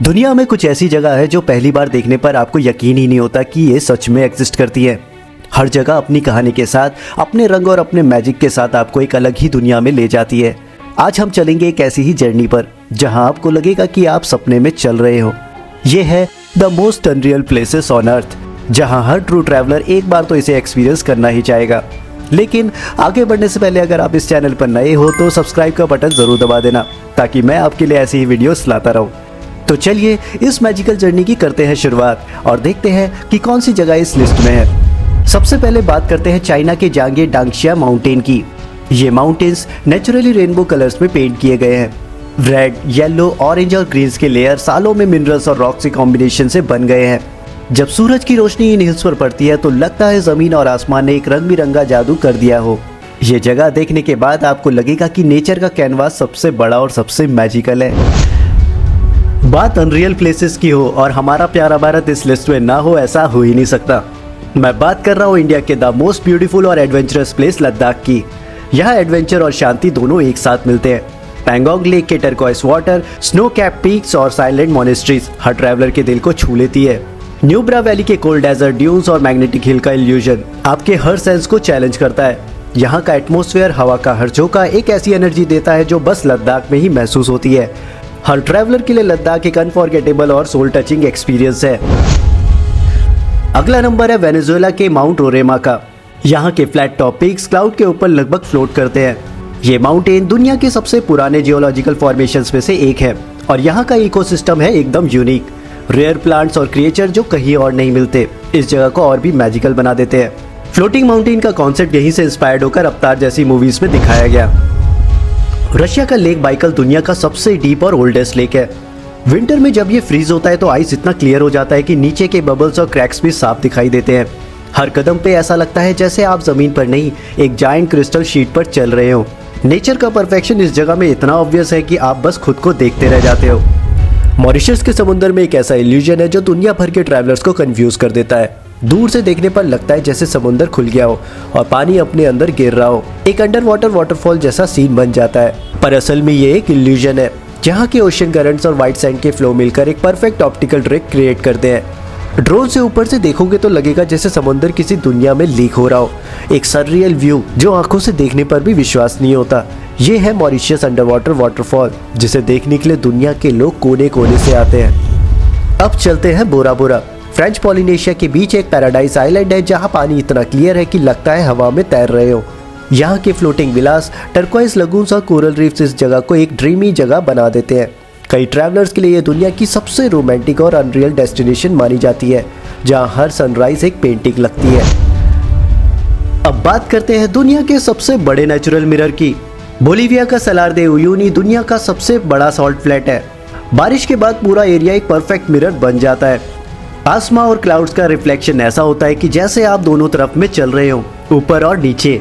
दुनिया में कुछ ऐसी जगह है जो पहली बार देखने पर आपको यकीन ही नहीं होता कि ये सच में एग्जिस्ट करती है। हर जगह अपनी कहानी के साथ, अपने रंग और अपने मैजिक के साथ आपको एक अलग ही दुनिया में ले जाती है। आज हम चलेंगे एक ऐसी ही जर्नी पर जहां आपको लगेगा कि आप सपने में चल रहे हो। ये है the most unreal places on earth, जहां हर ट्रू ट्रैवलर एक बार तो इसे एक्सपीरियंस करना ही चाहेगा। लेकिन आगे बढ़ने से पहले अगर आप इस चैनल पर नए हो तो सब्सक्राइब का बटन जरूर दबा देना, ताकि मैं आपके लिए ऐसी ही वीडियोस लाता रहूं। तो चलिए इस मैजिकल जर्नी की करते हैं शुरुआत और देखते हैं कि कौन सी जगह इस लिस्ट में है। सबसे पहले बात करते हैं चाइना के जांगे डांगशिया माउंटेन की। ये माउंटेन्स नेचुरली रेनबो कलर्स में पेंट किए गए हैं। रेड, येलो, ऑरेंज और ग्रीन्स के लेयर सालों में मिनरल्स और रॉक्स के कॉम्बिनेशन से बन गए हैं। जब सूरज की रोशनी इन हिल्स पर पड़ती है तो लगता है जमीन और आसमान ने एक रंग बिरंगा जादू कर दिया हो। ये जगह देखने के बाद आपको लगेगा कि नेचर का कैनवास सबसे बड़ा और सबसे मैजिकल है। बात अनरियल प्लेसेस की हो और हमारा प्यारा भारत इस लिस्ट में ना हो, ऐसा हो ही नहीं सकता। मैं बात कर रहा हूँ इंडिया के द मोस्ट ब्यूटीफुल और एडवेंचरस प्लेस लद्दाख की। यहाँ एडवेंचर और शांति दोनों एक साथ मिलते हैं। पैंगोंग लेक के turquoise water, snow cap peaks और साइलेंट मोनेस्ट्रीज हर ट्रैवलर के दिल को छू लेती है। न्यूब्रा वैली के कोल्ड डेजर्ट ड्यून्स और मैग्नेटिक हिल का इल्यूजन आपके हर सेंस को चैलेंज करता है। यहाँ का एटमॉस्फेयर, हवा का हर झोंका एक ऐसी एनर्जी देता है जो बस लद्दाख में ही महसूस होती है। हर ट्रैवलर के लिए लद्दाख एक अनफॉरगेटेबल और सोल टचिंग एक्सपीरियंस है। अगला नंबर है वेनेजुएला के माउंट रोरेमा का। यहाँ के फ्लैट टॉप पीक्स क्लाउड के ऊपर लगभग फ्लोट करते हैं। ये माउंटेन दुनिया के सबसे पुराने जियोलॉजिकल फॉर्मेशंस में से एक है और यहाँ का इकोसिस्टम है एकदम यूनिक। रेयर प्लांट्स और क्रिएचर जो कहीं और नहीं मिलते इस जगह को और भी मैजिकल बना देते हैं। फ्लोटिंग माउंटेन का कॉन्सेप्ट यहीं से इंस्पायर्ड होकर अवतार जैसी मूवीज में दिखाया गया। रशिया का लेक बाइकल दुनिया का सबसे डीप और ओल्डेस्ट लेक है। विंटर में जब ये फ्रीज होता है तो आइस इतना क्लियर हो जाता है कि नीचे के बबल्स और क्रैक्स भी साफ दिखाई देते हैं। हर कदम पे ऐसा लगता है जैसे आप जमीन पर नहीं, एक जायंट क्रिस्टल शीट पर चल रहे हो। नेचर का परफेक्शन इस जगह में इतना ऑब्वियस है कि आप बस खुद को देखते रह जाते हो। मॉरिशस के समुद्र में एक ऐसा इल्यूजन है जो दुनिया भर के ट्रैवलर्स को कंफ्यूज कर देता है। दूर से देखने पर लगता है जैसे समुद्र खुल गया हो और पानी अपने अंदर गिर रहा हो। एक अंडर वाटर वाटरफॉल जैसा सीन बन जाता है, पर असल में ये एक इल्यूजन है जहाँ के ओशन करंट्स और व्हाइट सैंड के फ्लो मिलकर एक परफेक्ट ऑप्टिकल ट्रिक क्रिएट करते हैं। ड्रोन से ऊपर से देखोगे तो लगेगा जैसे समुद्र किसी दुनिया में लीक हो रहा हो। एक सररियल व्यू जो आंखों से देखने पर भी विश्वास नहीं होता। ये है मॉरिशस अंडर वाटर वाटरफॉल, जिसे देखने के लिए दुनिया के लोग कोने कोने से आते हैं। अब चलते हैं बोरा बोरा। फ्रेंच पॉलिनेशिया के बीच एक पैराडाइज आइलैंड है जहाँ पानी इतना क्लियर है कि लगता है हवा में तैर रहे हो। यहाँ के फ्लोटिंग विलास, टर्कोइस लगून्स और कोरल रीफ्स इस जगह को एक ड्रीमी जगह बना देते हैं। कई ट्रैवलर्स के लिए ये दुनिया की सबसे रोमांटिक और अनरियल डेस्टिनेशन मानी जाती है, जहाँ हर सनराइज एक पेंटिंग लगती है। अब बात करते हैं दुनिया के सबसे बड़े नेचुरल मिरर की। बोलिविया का सलार दे उयुनी दुनिया का सबसे बड़ा सॉल्ट फ्लैट है। बारिश के बाद पूरा एरिया एक परफेक्ट मिरर बन जाता है। आसमां और क्लाउड्स का रिफ्लेक्शन ऐसा होता है कि जैसे आप दोनों तरफ में चल रहे हो, ऊपर और नीचे।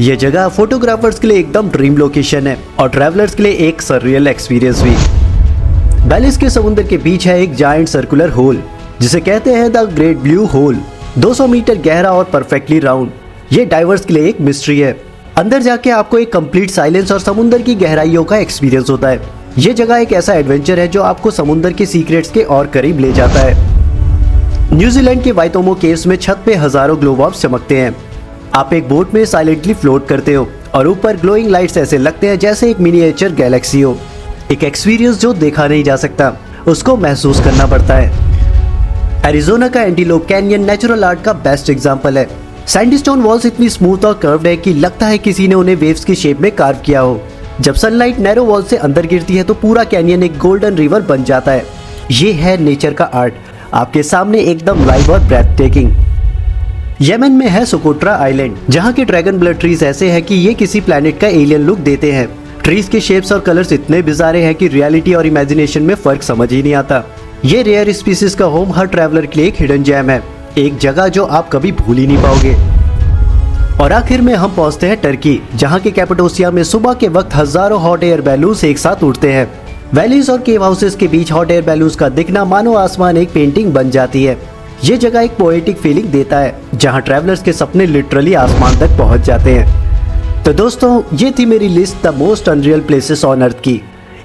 ये जगह फोटोग्राफर्स के लिए एकदम ड्रीम लोकेशन है और ट्रैवलर्स के लिए एक सररियल एक्सपीरियंस भी। बैलिस के समुद्र के बीच है एक जायंट सर्कुलर होल जिसे कहते हैं the great blue hole. 200 metre गहरा और परफेक्टली राउंड। ये डाइवर्स के लिए एक मिस्ट्री है। अंदर जाके आपको एक कंप्लीट साइलेंस और समुद्र की गहराइयों का एक्सपीरियंस होता है। ये जगह एक ऐसा एडवेंचर है जो आपको समुद्र के सीक्रेट्स के और करीब ले जाता है। न्यूजीलैंड के वाइटोमो केव्स में छत पे हजारों ग्लो बॉम्ब्स चमकते हैं। आप एक बोट में साइलेंटली फ्लोट करते हो और ऊपर ग्लोइंग लाइट्स ऐसे लगते हैं जैसे एक मिनिएचर गैलेक्सी हो। एक एक्सपीरियंस जो देखा नहीं जा सकता, उसको महसूस करना पड़ता है। एरिजोना का एंटीलोप कैनियन नेचुरल आर्ट का बेस्ट एग्जांपल है। सैंडस्टोन वॉल्स इतनी स्मूथ और कर्व्ड है कि लगता है किसी ने उन्हें वेव्स की शेप में कार्व किया हो। जब सनलाइट नैरो वॉल से अंदर गिरती है तो पूरा कैनियन एक गोल्डन रिवर बन जाता है। ये है नेचर का आर्ट, आपके सामने एकदम लाइव और ब्रेथ टेकिंग। यमन में है सोकोट्रा आइलैंड, जहाँ के ड्रैगन ब्लड ट्रीज ऐसे हैं कि ये किसी प्लेनेट का एलियन लुक देते हैं। ट्रीज के शेप्स और कलर्स इतने बिजारे हैं कि रियलिटी और इमेजिनेशन में फर्क समझ ही नहीं आता। ये रेयर स्पीसीज का होम हर ट्रैवलर के लिए एक हिडन जेम है, एक जगह जो आप कभी भूल ही नहीं पाओगे। और आखिर में हम पहुंचते हैं टर्की, जहाँ के कैपेडोसिया में सुबह के वक्त हजारों हॉट एयर बैलून्स एक साथ उड़ते हैं। वैलीज और केव हाउसेस के बीच हॉट एयर बैलून्स का दिखना मानो आसमान एक पेंटिंग बन जाती है। ये जगह एक पोएटिक फीलिंग देता है जहाँ ट्रैवलर्स के सपने लिटरली आसमान तक पहुँच जाते हैं। तो दोस्तों, ये थी मेरी list the most unreal places on earth की।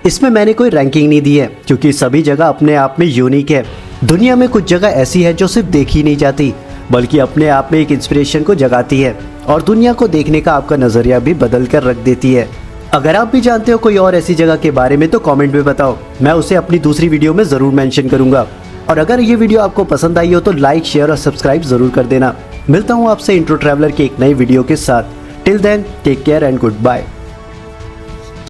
इसमें मैंने कोई रैंकिंग नहीं दी है क्योंकि सभी जगह अपने आप में यूनिक है। दुनिया में कुछ जगह ऐसी है जो सिर्फ देखी नहीं जाती बल्कि अपने आप में एक इंस्पिरेशन को जगाती है और दुनिया को देखने का आपका नज़रिया भी बदल कर रख देती है। अगर आप भी जानते हो कोई और ऐसी जगह के बारे में तो कमेंट में बताओ, मैं उसे अपनी दूसरी वीडियो में ज़रूर मेंशन करूंगा। और अगर ये वीडियो आपको पसंद आई हो तो लाइक, शेयर और सब्सक्राइब ज़रूर कर देना। मिलता हूँ आपसे इंट्रो ट्रैवलर की एक नई वीडियो के साथ। Till then take care and good bye.